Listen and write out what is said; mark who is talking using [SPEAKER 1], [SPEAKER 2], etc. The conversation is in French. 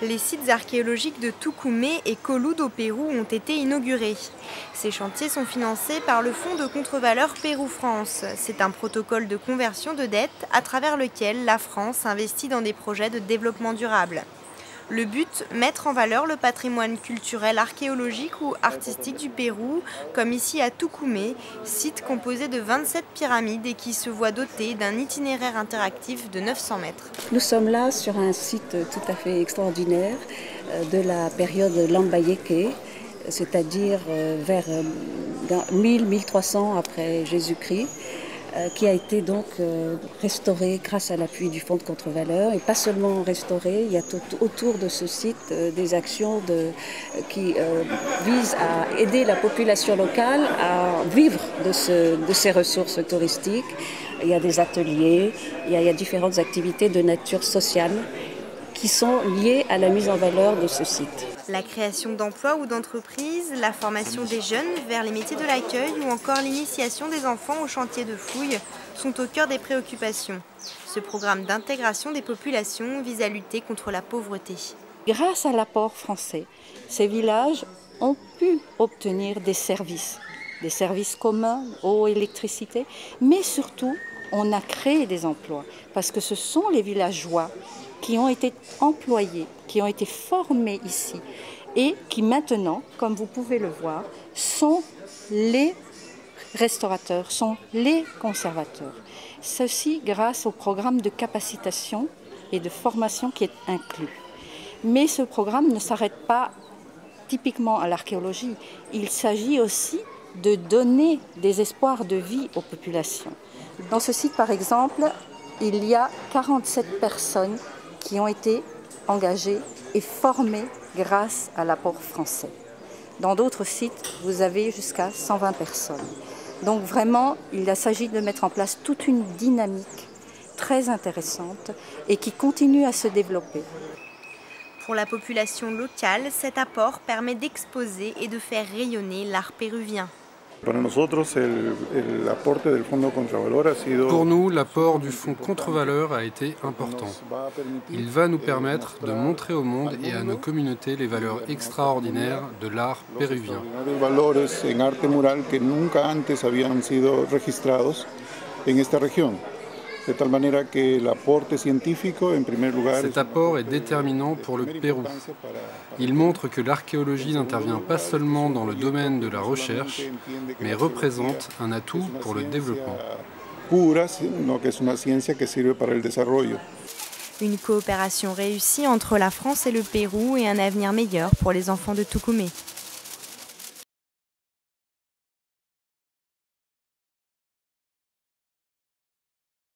[SPEAKER 1] Les sites archéologiques de Tucumé et Colud au Pérou ont été inaugurés. Ces chantiers sont financés par le Fonds de contre-valeur Pérou-France. C'est un protocole de conversion de dette à travers lequel la France investit dans des projets de développement durable. Le but, mettre en valeur le patrimoine culturel archéologique ou artistique du Pérou, comme ici à Tucumé, site composé de 27 pyramides et qui se voit doté d'un itinéraire interactif de 900 mètres.
[SPEAKER 2] Nous sommes là sur un site tout à fait extraordinaire de la période Lambayeque, c'est-à-dire vers 1000-1300 après Jésus-Christ, qui a été donc restauré grâce à l'appui du Fonds de contre-valeur. Et pas seulement restauré, il y a autour de ce site des actions qui visent à aider la population locale à vivre de ces ressources touristiques. Il y a des ateliers, il y a différentes activités de nature sociale qui sont liées à la mise en valeur de ce site.
[SPEAKER 1] La création d'emplois ou d'entreprises, la formation des jeunes vers les métiers de l'accueil ou encore l'initiation des enfants au chantier de fouilles sont au cœur des préoccupations. Ce programme d'intégration des populations vise à lutter contre la pauvreté.
[SPEAKER 2] Grâce à l'apport français, ces villages ont pu obtenir des services communs, eau, électricité, mais surtout on a créé des emplois parce que ce sont les villageois qui ont été employés, qui ont été formés ici et qui maintenant, comme vous pouvez le voir, sont les restaurateurs, sont les conservateurs. Ceci grâce au programme de capacitation et de formation qui est inclus. Mais ce programme ne s'arrête pas typiquement à l'archéologie. Il s'agit aussi de donner des espoirs de vie aux populations. Dans ce site, par exemple, il y a 47 personnes qui ont été engagées et formées grâce à l'apport français. Dans d'autres sites, vous avez jusqu'à 120 personnes. Donc vraiment, il s'agit de mettre en place toute une dynamique très intéressante et qui continue à se développer.
[SPEAKER 1] Pour la population locale, cet apport permet d'exposer et de faire rayonner l'art péruvien.
[SPEAKER 3] Pour
[SPEAKER 4] nous, l'apport du Fonds contre-valeur a été important. Il va nous permettre de montrer au monde et à nos communautés les valeurs extraordinaires de l'art péruvien. Cet apport est déterminant pour le Pérou. Il montre que l'archéologie n'intervient pas seulement dans le domaine de la recherche, mais représente un atout pour le développement.
[SPEAKER 1] Une coopération réussie entre la France et le Pérou et un avenir meilleur pour les enfants de Tucumé.